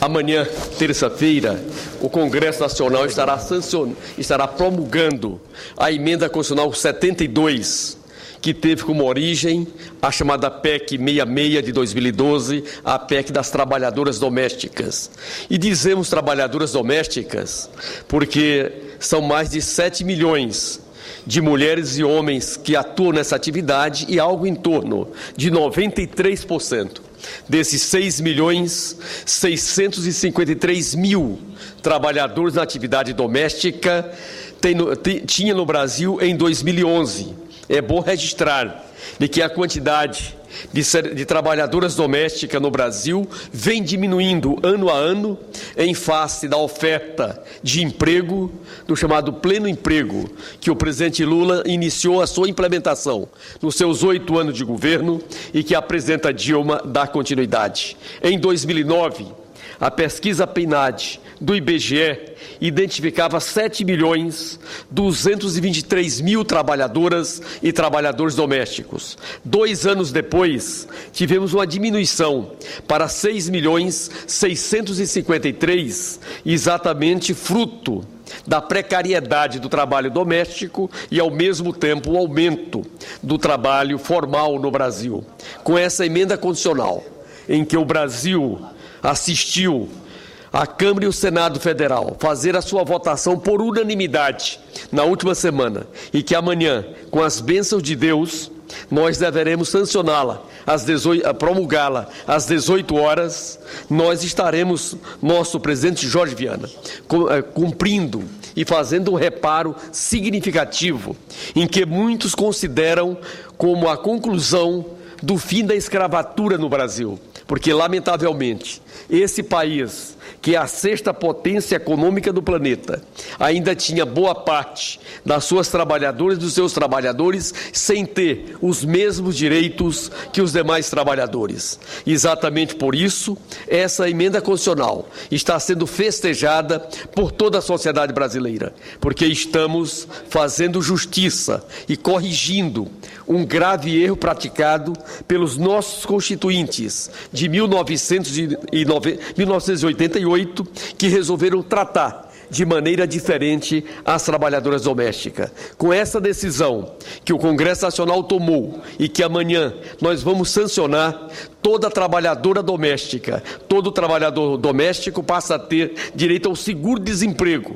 Amanhã, terça-feira, o Congresso Nacional estará promulgando a Emenda Constitucional 72, que teve como origem a chamada PEC 66 de 2012, a PEC das trabalhadoras domésticas. E dizemos trabalhadoras domésticas porque são mais de 7 milhões de mulheres e homens que atuam nessa atividade e algo em torno de 93%. Desses 6.653.000 trabalhadores na atividade doméstica tinha no Brasil em 2011. É bom registrar de que a quantidade de trabalhadoras domésticas no Brasil vem diminuindo ano a ano em face da oferta de emprego, do chamado pleno emprego, que o presidente Lula iniciou a sua implementação nos seus 8 anos de governo e que a presidenta Dilma dá continuidade. Em 2009, a pesquisa PNAD do IBGE identificava 7.223.000 trabalhadoras e trabalhadores domésticos. 2 anos depois, tivemos uma diminuição para 6.653.000, exatamente fruto da precariedade do trabalho doméstico e, ao mesmo tempo, o aumento do trabalho formal no Brasil. Com essa emenda constitucional, em que o Brasil assistiu a Câmara e o Senado Federal fazer a sua votação por unanimidade na última semana e que amanhã, com as bênçãos de Deus, nós deveremos sancioná-la, promulgá-la às 18 horas, nós estaremos, nosso presidente Jorge Viana, cumprindo e fazendo um reparo significativo em que muitos consideram como a conclusão do fim da escravatura no Brasil. Porque, lamentavelmente, esse país, que é a 6ª potência econômica do planeta, ainda tinha boa parte das suas trabalhadoras e dos seus trabalhadores sem ter os mesmos direitos que os demais trabalhadores. Exatamente por isso, essa emenda constitucional está sendo festejada por toda a sociedade brasileira, porque estamos fazendo justiça e corrigindo um grave erro praticado pelos nossos constituintes de 1988, que resolveram tratar de maneira diferente as trabalhadoras domésticas. Com essa decisão que o Congresso Nacional tomou e que amanhã nós vamos sancionar, toda trabalhadora doméstica, todo trabalhador doméstico passa a ter direito ao seguro-desemprego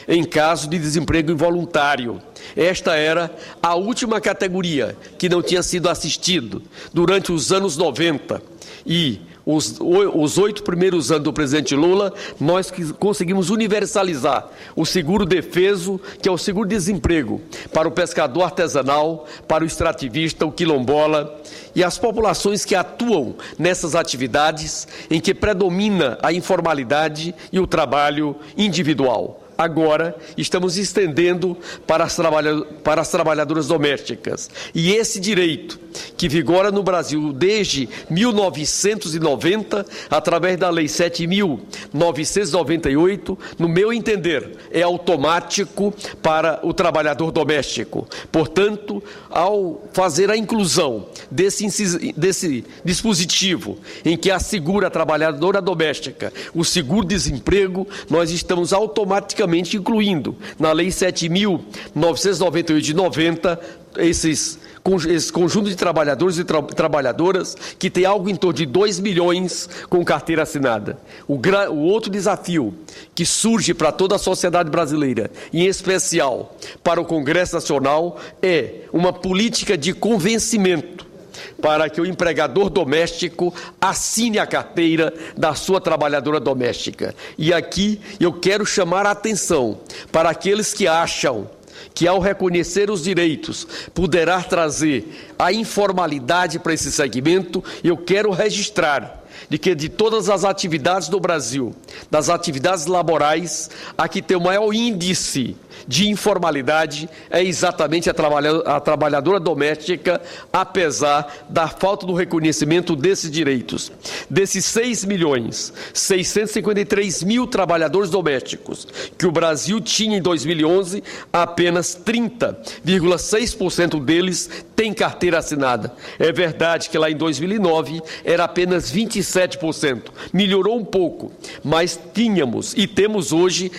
em caso de desemprego involuntário. Esta era a última categoria que não tinha sido assistido durante os anos 90 e os 8 primeiros anos do presidente Lula, nós conseguimos universalizar o seguro defeso, que é o seguro-desemprego, para o pescador artesanal, para o extrativista, o quilombola e as populações que atuam nessas atividades em que predomina a informalidade e o trabalho individual. Agora, estamos estendendo para as trabalhadoras domésticas. E esse direito, que vigora no Brasil desde 1990, através da Lei 7.998, no meu entender, é automático para o trabalhador doméstico. Portanto, ao fazer a inclusão desse dispositivo em que assegura a trabalhadora doméstica o seguro-desemprego, nós estamos automaticamente incluindo na Lei 7.998 de 90 esse conjunto de trabalhadores e trabalhadoras que tem algo em torno de 2 milhões com carteira assinada. O outro desafio que surge para toda a sociedade brasileira, em especial para o Congresso Nacional, é uma política de convencimento para que o empregador doméstico assine a carteira da sua trabalhadora doméstica. E aqui eu quero chamar a atenção para aqueles que acham que, ao reconhecer os direitos, poderá trazer a informalidade para esse segmento. Eu quero registrar de que, de todas as atividades do Brasil, das atividades laborais, a que tem o maior índice de informalidade é exatamente a trabalhadora doméstica, apesar da falta do reconhecimento desses direitos. Desses 6.653.000 trabalhadores domésticos que o Brasil tinha em 2011, apenas 30,6% deles têm carteira assinada. É verdade que lá em 2009 era apenas 26%. 27%. Melhorou um pouco, mas tínhamos e temos hoje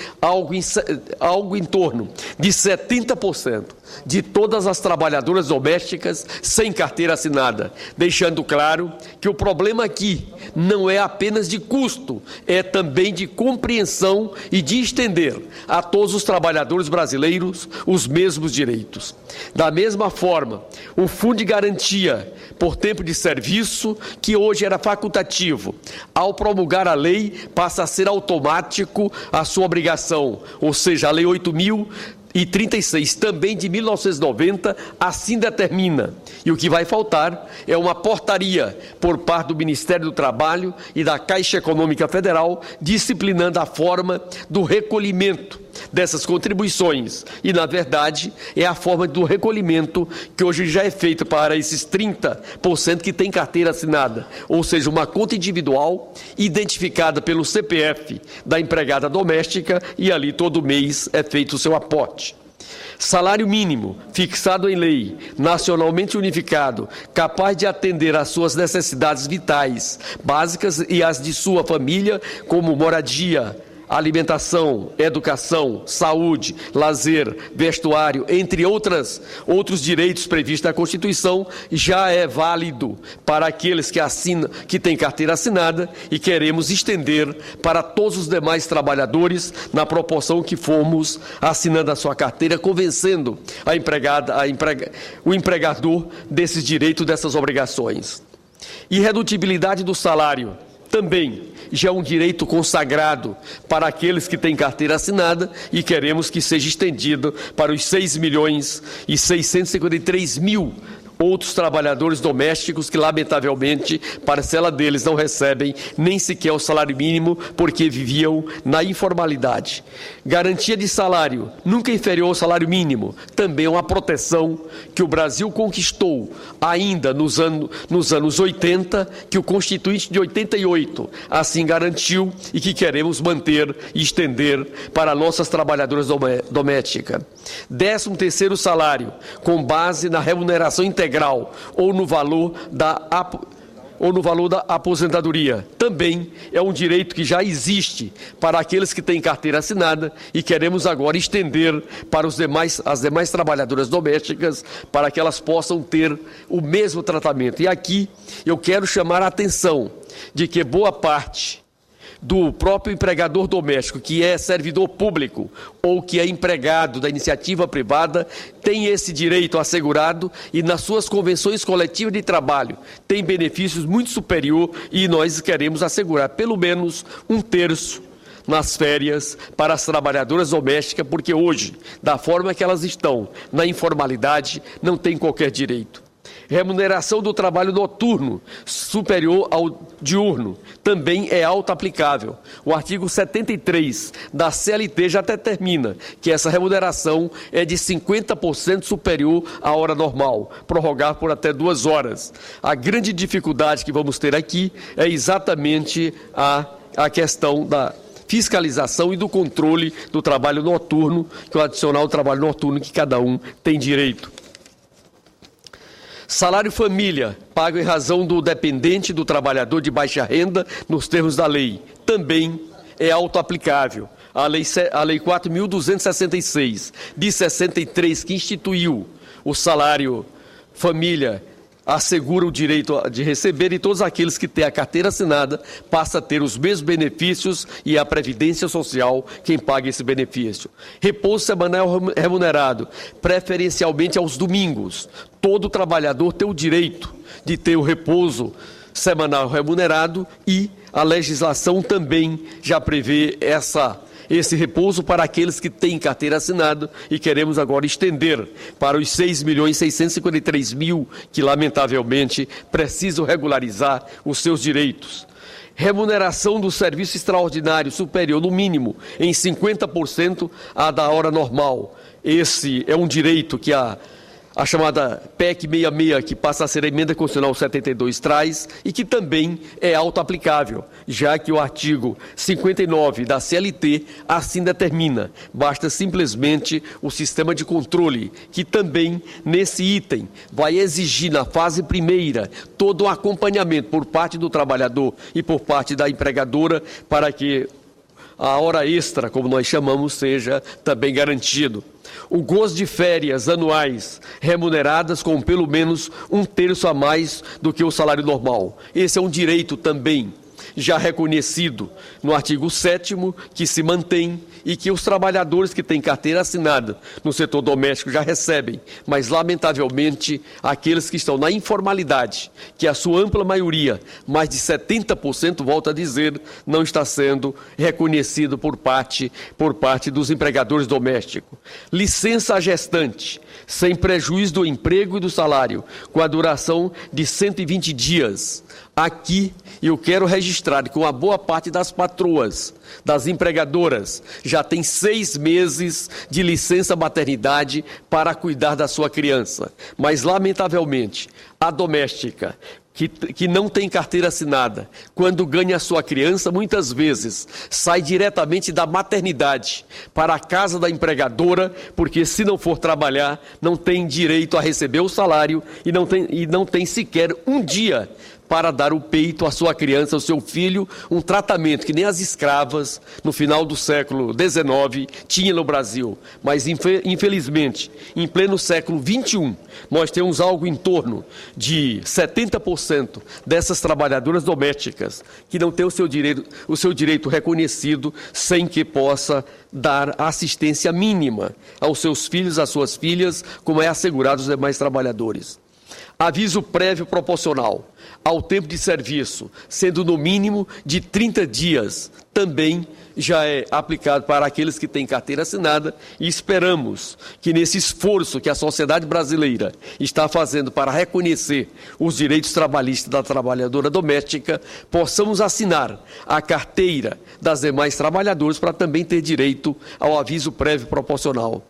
algo em torno de 70% de todas as trabalhadoras domésticas sem carteira assinada, deixando claro que o problema aqui não é apenas de custo, é também de compreensão e de estender a todos os trabalhadores brasileiros os mesmos direitos. Da mesma forma, o Fundo de Garantia por Tempo de Serviço, que hoje era facultativo, ao promulgar a lei, passa a ser automático a sua obrigação, ou seja, a Lei 8.036, também de 1990, assim determina. E o que vai faltar é uma portaria por parte do Ministério do Trabalho e da Caixa Econômica Federal, disciplinando a forma do recolhimento dessas contribuições. E, na verdade, é a forma do recolhimento que hoje já é feita para esses 30% que tem carteira assinada, ou seja, uma conta individual identificada pelo CPF da empregada doméstica e ali todo mês é feito o seu aporte. Salário mínimo, fixado em lei, nacionalmente unificado, capaz de atender às suas necessidades vitais, básicas e as de sua família, como moradia, alimentação, educação, saúde, lazer, vestuário, entre outros direitos previstos na Constituição, já é válido para aqueles que têm carteira assinada e queremos estender para todos os demais trabalhadores na proporção que formos assinando a sua carteira, convencendo o empregador desses direitos, dessas obrigações. Irredutibilidade do salário. Também já é um direito consagrado para aqueles que têm carteira assinada e queremos que seja estendido para os 6.653.000 outros trabalhadores domésticos que, lamentavelmente, parcela deles não recebem nem sequer o salário mínimo porque viviam na informalidade. Garantia de salário, nunca inferior ao salário mínimo, também é uma proteção que o Brasil conquistou ainda nos anos 80, que o Constituinte de 88 assim garantiu e que queremos manter e estender para nossas trabalhadoras domésticas. 13º salário, com base na remuneração integral ou no valor da aposentadoria. Também é um direito que já existe para aqueles que têm carteira assinada e queremos agora estender para as demais trabalhadoras domésticas para que elas possam ter o mesmo tratamento. E aqui eu quero chamar a atenção de que boa parte do próprio empregador doméstico, que é servidor público ou que é empregado da iniciativa privada, tem esse direito assegurado e nas suas convenções coletivas de trabalho tem benefícios muito superior e nós queremos assegurar pelo menos 1/3 nas férias para as trabalhadoras domésticas, porque hoje, da forma que elas estão na informalidade, não tem qualquer direito. Remuneração do trabalho noturno superior ao diurno também é auto-aplicável. O artigo 73 da CLT já determina que essa remuneração é de 50% superior à hora normal, prorrogar por até 2 horas. A grande dificuldade que vamos ter aqui é exatamente a questão da fiscalização e do controle do trabalho noturno, que é o adicional trabalho noturno que cada um tem direito. Salário família, pago em razão do dependente do trabalhador de baixa renda, nos termos da lei, também é auto-aplicável. A Lei 4.266, de 63, que instituiu o salário família, assegura o direito de receber e todos aqueles que têm a carteira assinada passam a ter os mesmos benefícios e a Previdência Social quem paga esse benefício. Repouso semanal remunerado, preferencialmente aos domingos. Todo trabalhador tem o direito de ter o repouso semanal remunerado e a legislação também já prevê esse repouso para aqueles que têm carteira assinada e queremos agora estender para os 6.653.000 que, lamentavelmente, precisam regularizar os seus direitos. Remuneração do serviço extraordinário superior, no mínimo, em 50% à da hora normal. Esse é um direito que a a chamada PEC 66, que passa a ser a Emenda Constitucional 72, traz e que também é auto-aplicável, já que o artigo 59 da CLT assim determina. Basta simplesmente o sistema de controle, que também, nesse item, vai exigir na fase primeira todo um acompanhamento por parte do trabalhador e por parte da empregadora para que a hora extra, como nós chamamos, seja também garantido. O gozo de férias anuais remuneradas com pelo menos 1/3 a mais do que o salário normal. Esse é um direito também já reconhecido no artigo 7º, que se mantém e que os trabalhadores que têm carteira assinada no setor doméstico já recebem, mas, lamentavelmente, aqueles que estão na informalidade, que a sua ampla maioria, mais de 70%, volto a dizer, não está sendo reconhecido por parte dos empregadores domésticos. Licença à gestante, sem prejuízo do emprego e do salário, com a duração de 120 dias. Aqui eu quero registrar que uma boa parte das patroas, das empregadoras, já tem 6 meses de licença maternidade para cuidar da sua criança. Mas, lamentavelmente, a doméstica que não tem carteira assinada, quando ganha a sua criança, muitas vezes sai diretamente da maternidade para a casa da empregadora, porque se não for trabalhar, não tem direito a receber o salário e não tem sequer um dia para dar o peito à sua criança, ao seu filho, um tratamento que nem as escravas, no final do século XIX, tinham no Brasil. Mas, infelizmente, em pleno século XXI, nós temos algo em torno de 70% dessas trabalhadoras domésticas que não têm o seu direito reconhecido, sem que possa dar assistência mínima aos seus filhos, às suas filhas, como é assegurado aos demais trabalhadores. Aviso prévio proporcional ao tempo de serviço, sendo no mínimo de 30 dias, também já é aplicado para aqueles que têm carteira assinada e esperamos que nesse esforço que a sociedade brasileira está fazendo para reconhecer os direitos trabalhistas da trabalhadora doméstica, possamos assinar a carteira das demais trabalhadoras para também ter direito ao aviso prévio proporcional.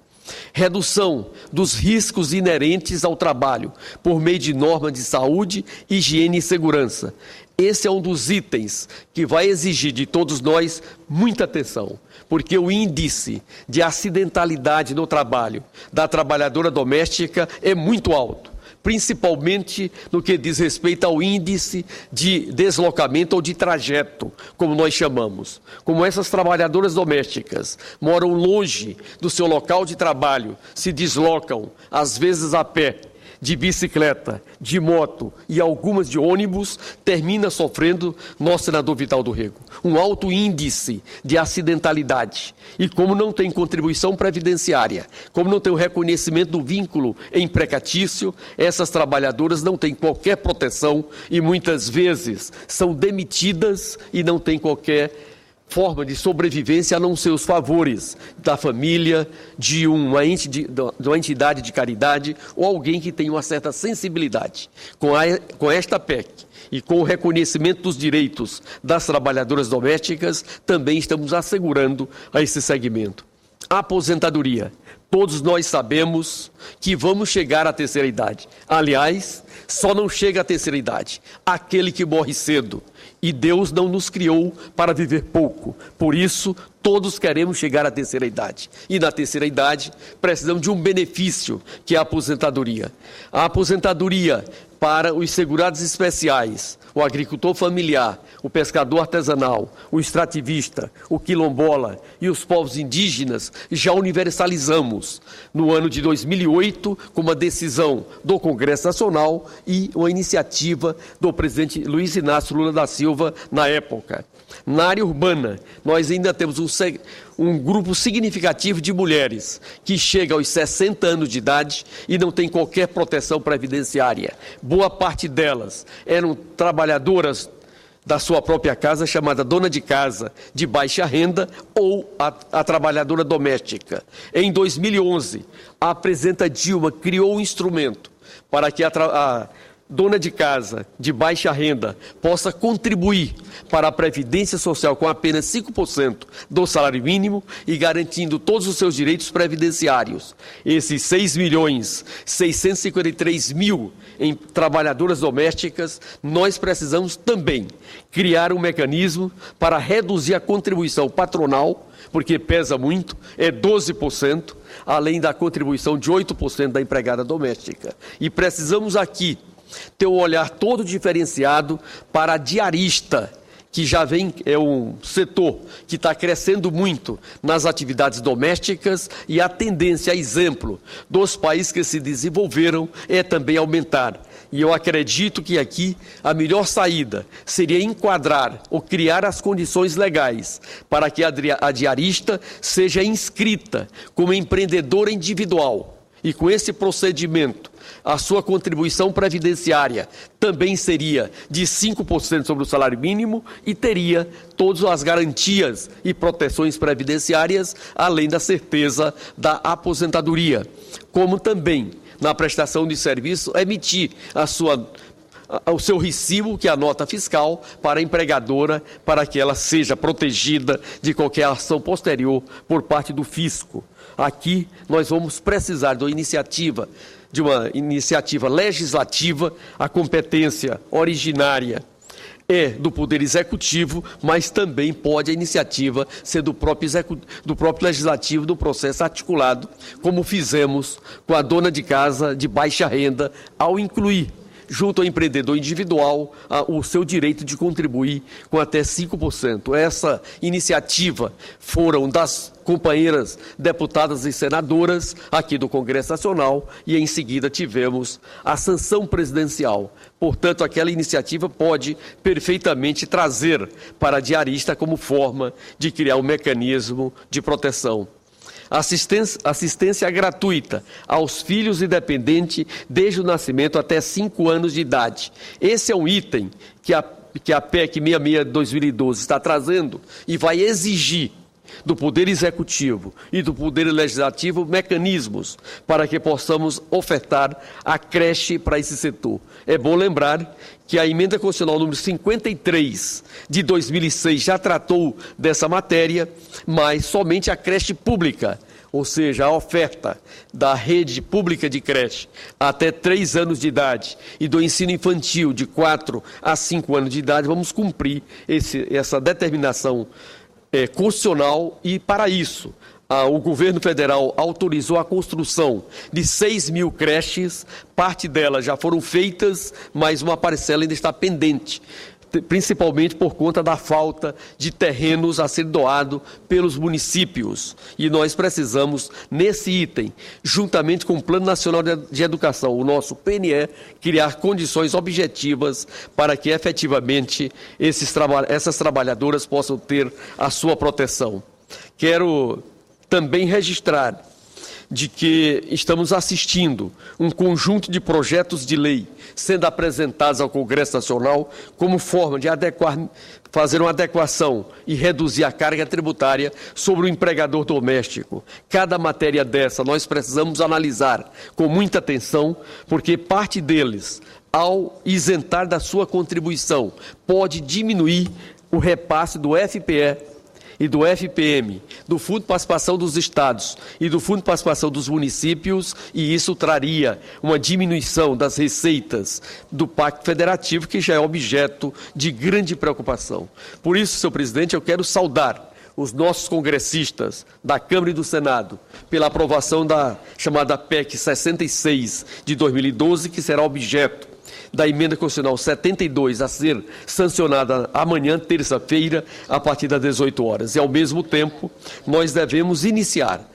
Redução dos riscos inerentes ao trabalho por meio de normas de saúde, higiene e segurança. Esse é um dos itens que vai exigir de todos nós muita atenção, porque o índice de acidentalidade no trabalho da trabalhadora doméstica é muito alto, principalmente no que diz respeito ao índice de deslocamento ou de trajeto, como nós chamamos. Como essas trabalhadoras domésticas moram longe do seu local de trabalho, se deslocam, às vezes a pé, de bicicleta, de moto e algumas de ônibus, termina sofrendo, nosso senador Vital do Rego, um alto índice de acidentalidade. E como não tem contribuição previdenciária, como não tem o reconhecimento do vínculo empregatício, essas trabalhadoras não têm qualquer proteção e muitas vezes são demitidas e não têm qualquer forma de sobrevivência a não ser os favores da família, de uma entidade de caridade ou alguém que tenha uma certa sensibilidade. Com esta PEC e com o reconhecimento dos direitos das trabalhadoras domésticas, também estamos assegurando a esse segmento. Aposentadoria. Todos nós sabemos que vamos chegar à terceira idade. Aliás, só não chega à terceira idade aquele que morre cedo. E Deus não nos criou para viver pouco. Por isso, todos queremos chegar à terceira idade. E na terceira idade, precisamos de um benefício, que é a aposentadoria. A aposentadoria para os segurados especiais, o agricultor familiar, o pescador artesanal, o extrativista, o quilombola e os povos indígenas, já universalizamos no ano de 2008, com uma decisão do Congresso Nacional e uma iniciativa do presidente Luiz Inácio Lula da Silva na época. Na área urbana, nós ainda temos um grupo significativo de mulheres que chega aos 60 anos de idade e não tem qualquer proteção previdenciária. Boa parte delas eram trabalhadoras da sua própria casa, chamada dona de casa de baixa renda ou a trabalhadora doméstica. Em 2011, a presidenta Dilma criou um instrumento para que dona de casa de baixa renda possa contribuir para a Previdência Social com apenas 5% do salário mínimo e garantindo todos os seus direitos previdenciários. Esses 6.653.000 em trabalhadoras domésticas, nós precisamos também criar um mecanismo para reduzir a contribuição patronal, porque pesa muito, é 12%, além da contribuição de 8% da empregada doméstica. E precisamos aqui ter um olhar todo diferenciado para a diarista, que já vem, é um setor que está crescendo muito nas atividades domésticas e a tendência, a exemplo dos países que se desenvolveram, é também aumentar. E eu acredito que aqui a melhor saída seria enquadrar ou criar as condições legais para que a diarista seja inscrita como empreendedora individual. E com esse procedimento, a sua contribuição previdenciária também seria de 5% sobre o salário mínimo e teria todas as garantias e proteções previdenciárias, além da certeza da aposentadoria. Como também, na prestação de serviço, emitir o seu recibo, que é a nota fiscal, para a empregadora, para que ela seja protegida de qualquer ação posterior por parte do fisco. Aqui nós vamos precisar de uma iniciativa legislativa. A competência originária é do Poder Executivo, mas também pode a iniciativa ser do próprio Legislativo, do processo articulado, como fizemos com a dona de casa de baixa renda, ao incluir junto ao empreendedor individual, o seu direito de contribuir com até 5%. Essa iniciativa foram das companheiras deputadas e senadoras aqui do Congresso Nacional e em seguida tivemos a sanção presidencial. Portanto, aquela iniciativa pode perfeitamente trazer para a diarista como forma de criar um mecanismo de proteção. Assistência gratuita aos filhos e dependentes desde o nascimento até 5 anos de idade. Esse é um item que a PEC 66 de 2012 está trazendo e vai exigir do Poder Executivo e do Poder Legislativo mecanismos para que possamos ofertar a creche para esse setor. É bom lembrar que a Emenda Constitucional número 53 de 2006 já tratou dessa matéria, mas somente a creche pública, ou seja, a oferta da rede pública de creche até 3 anos de idade e do ensino infantil de 4 a 5 anos de idade, vamos cumprir essa determinação constitucional e, para isso, o governo federal autorizou a construção de 6.000 creches, parte delas já foram feitas, mas uma parcela ainda está pendente, principalmente por conta da falta de terrenos a ser doado pelos municípios. E nós precisamos, nesse item, juntamente com o Plano Nacional de Educação, o nosso PNE, criar condições objetivas para que, efetivamente, essas trabalhadoras possam ter a sua proteção. Quero também registrar de que estamos assistindo um conjunto de projetos de lei sendo apresentados ao Congresso Nacional como forma de fazer uma adequação e reduzir a carga tributária sobre o empregador doméstico. Cada matéria dessa nós precisamos analisar com muita atenção, porque parte deles, ao isentar da sua contribuição, pode diminuir o repasse do FPE e do FPM, do Fundo de Participação dos Estados e do Fundo de Participação dos Municípios, e isso traria uma diminuição das receitas do Pacto Federativo, que já é objeto de grande preocupação. Por isso, senhor presidente, eu quero saudar os nossos congressistas da Câmara e do Senado pela aprovação da chamada PEC 66 de 2012, que será objeto da Emenda Constitucional 72 a ser sancionada amanhã, terça-feira, a partir das 18 horas. E, ao mesmo tempo, nós devemos iniciar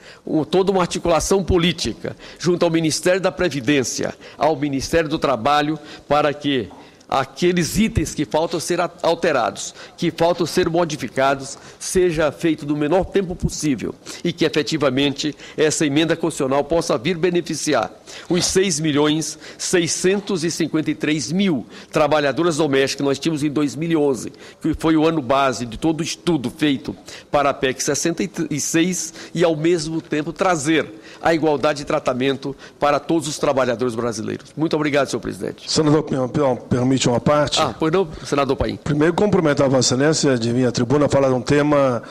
toda uma articulação política junto ao Ministério da Previdência, ao Ministério do Trabalho, para que aqueles itens que faltam ser alterados, que faltam ser modificados, seja feito no menor tempo possível e que efetivamente essa emenda constitucional possa vir beneficiar os 6.653.000 trabalhadoras domésticas que nós tínhamos em 2011, que foi o ano base de todo o estudo feito para a PEC 66 e, ao mesmo tempo, trazer a igualdade de tratamento para todos os trabalhadores brasileiros. Muito obrigado, senhor presidente. Senador Pinhão, permite uma parte? Pois não, senador Paim. Primeiro, cumprimentar a Vossa Excelência de vir à tribuna falar de um tema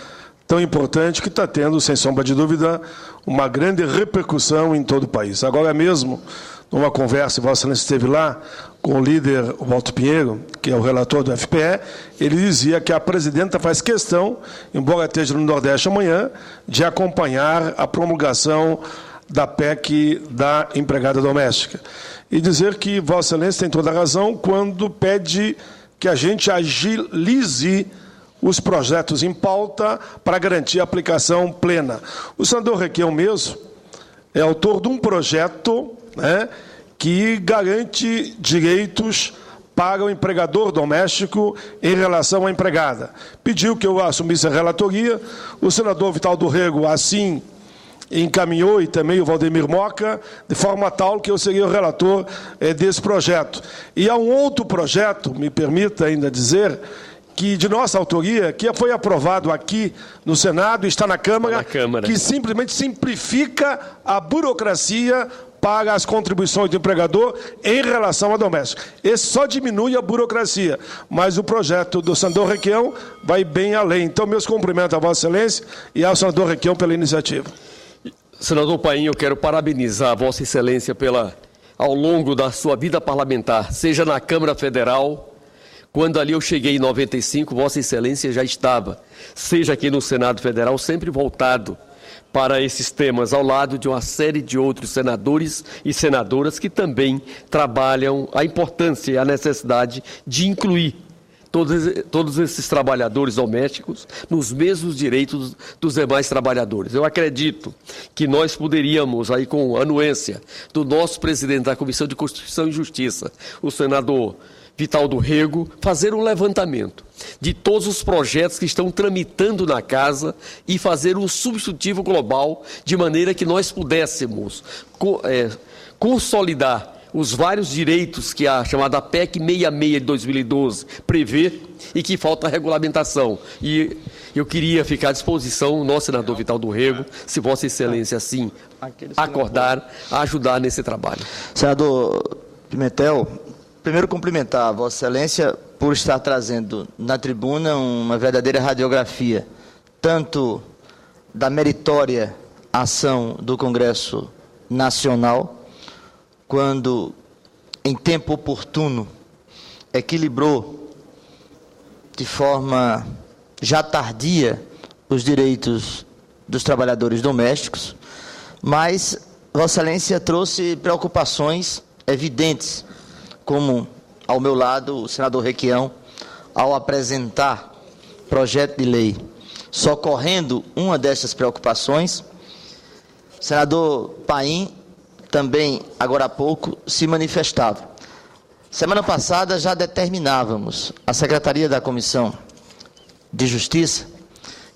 tão importante que está tendo, sem sombra de dúvida, uma grande repercussão em todo o país. Agora mesmo, numa conversa, Vossa Excelência esteve lá com o líder Walter Pinheiro, que é o relator do FPE, ele dizia que a presidenta faz questão, embora esteja no Nordeste amanhã, de acompanhar a promulgação da PEC da empregada doméstica. E dizer que Vossa Excelência tem toda a razão quando pede que a gente agilize os projetos em pauta para garantir a aplicação plena. O senador Requião mesmo é autor de um projeto, né, que garante direitos para o empregador doméstico em relação à empregada. Pediu que eu assumisse a relatoria, o senador Vital do Rego assim encaminhou, e também o Valdemir Moca, de forma tal que eu seria o relator desse projeto. E há um outro projeto, me permita ainda dizer, que de nossa autoria, que foi aprovado aqui no Senado e está na Câmara, que simplesmente simplifica a burocracia para as contribuições do empregador em relação à doméstica. Esse só diminui a burocracia, mas o projeto do senador Requião vai bem além. Então, meus cumprimentos a Vossa Excelência e ao senador Requião pela iniciativa. Senador Paim, eu quero parabenizar a Vossa Excelência ao longo da sua vida parlamentar, seja na Câmara Federal. Quando ali eu cheguei em 95, Vossa Excelência já estava, seja aqui no Senado Federal, sempre voltado para esses temas, ao lado de uma série de outros senadores e senadoras que também trabalham a importância e a necessidade de incluir todos esses trabalhadores domésticos nos mesmos direitos dos demais trabalhadores. Eu acredito que nós poderíamos, aí com a anuência do nosso presidente da Comissão de Constituição e Justiça, o senador Vital do Rego, fazer um levantamento de todos os projetos que estão tramitando na casa e fazer um substitutivo global, de maneira que nós pudéssemos consolidar os vários direitos que a chamada PEC 66 de 2012 prevê e que falta regulamentação. E eu queria ficar à disposição, o nosso senador Vital do Rego, se Vossa Excelência assim acordar, a ajudar nesse trabalho. Senador Pimentel, primeiro cumprimentar a Vossa Excelência por estar trazendo na tribuna uma verdadeira radiografia, tanto da meritória ação do Congresso Nacional, quando, em tempo oportuno, equilibrou de forma já tardia os direitos dos trabalhadores domésticos, mas Vossa Excelência trouxe preocupações evidentes, como ao meu lado o senador Requião, ao apresentar projeto de lei, socorrendo uma dessas preocupações, o senador Paim também, agora há pouco, se manifestava. Semana passada já determinávamos a Secretaria da Comissão de Justiça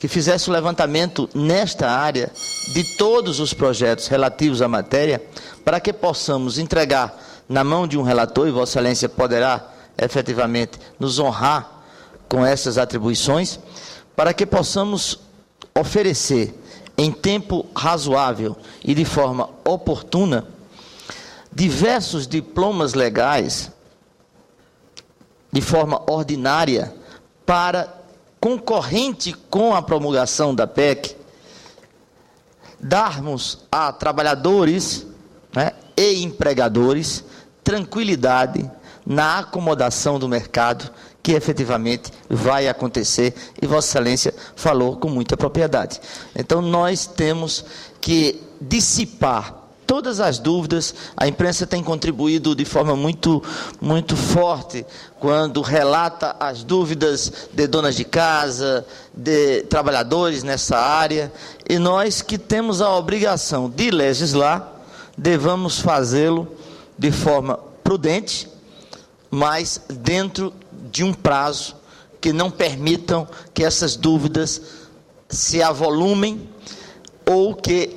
que fizesse o levantamento nesta área de todos os projetos relativos à matéria, para que possamos entregar na mão de um relator, e Vossa Excelência poderá efetivamente nos honrar com essas atribuições, para que possamos oferecer em tempo razoável e de forma oportuna diversos diplomas legais de forma ordinária para, concorrente com a promulgação da PEC, darmos a trabalhadores, né, e empregadores tranquilidade na acomodação do mercado, que efetivamente vai acontecer, e Vossa Excelência falou com muita propriedade. Então, nós temos que dissipar todas as dúvidas. A imprensa tem contribuído de forma muito forte quando relata as dúvidas de donas de casa, de trabalhadores nessa área, e nós que temos a obrigação de legislar, devamos fazê-lo de forma prudente, mas dentro de um prazo que não permitam que essas dúvidas se avolumem ou que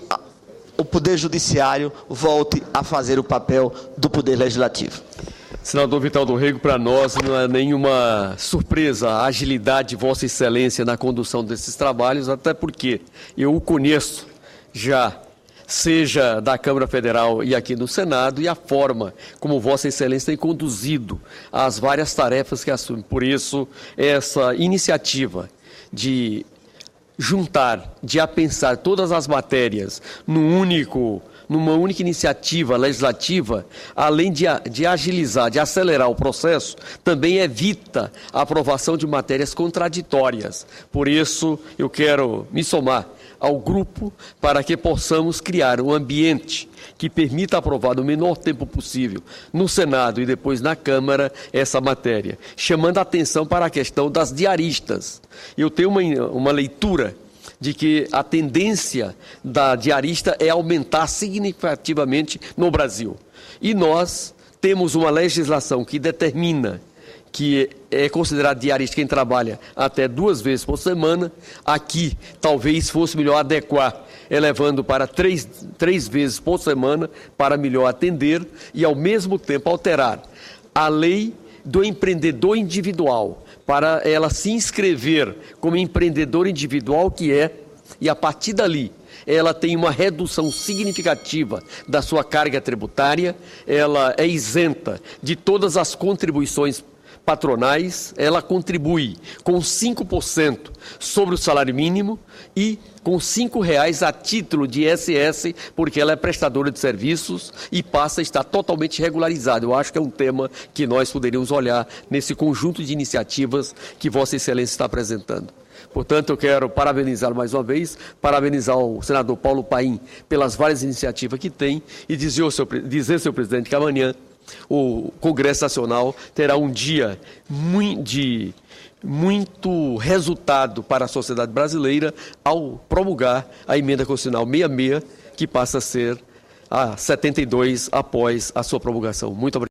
o Poder Judiciário volte a fazer o papel do Poder Legislativo. Senador Vital do Rego, para nós não é nenhuma surpresa a agilidade de Vossa Excelência na condução desses trabalhos, até porque eu o conheço já, seja da Câmara Federal e aqui no Senado, e a forma como Vossa Excelência tem conduzido as várias tarefas que assume. Por isso, essa iniciativa de juntar, de apensar todas as matérias numa única iniciativa legislativa, além de agilizar, de acelerar o processo, também evita a aprovação de matérias contraditórias. Por isso, eu quero me somar ao grupo para que possamos criar um ambiente que permita aprovar no menor tempo possível no Senado e depois na Câmara essa matéria, chamando a atenção para a questão das diaristas. Eu tenho uma leitura de que a tendência da diarista é aumentar significativamente no Brasil. E nós temos uma legislação que determina que é considerado diarista quem trabalha até 2 vezes por semana. Aqui, talvez fosse melhor adequar, elevando para 3 vezes por semana, para melhor atender, e ao mesmo tempo alterar a lei do empreendedor individual, para ela se inscrever como empreendedor individual e a partir dali ela tem uma redução significativa da sua carga tributária, ela é isenta de todas as contribuições patronais, ela contribui com 5% sobre o salário mínimo e com R$ 5,00 a título de ISS, porque ela é prestadora de serviços e passa a estar totalmente regularizada. Eu acho que é um tema que nós poderíamos olhar nesse conjunto de iniciativas que Vossa Excelência está apresentando. Portanto, eu quero parabenizá-lo mais uma vez, parabenizar o senador Paulo Paim pelas várias iniciativas que tem e dizer, senhor presidente, que amanhã o Congresso Nacional terá um dia de muito resultado para a sociedade brasileira ao promulgar a emenda constitucional 66, que passa a ser a 72 após a sua promulgação. Muito obrigado.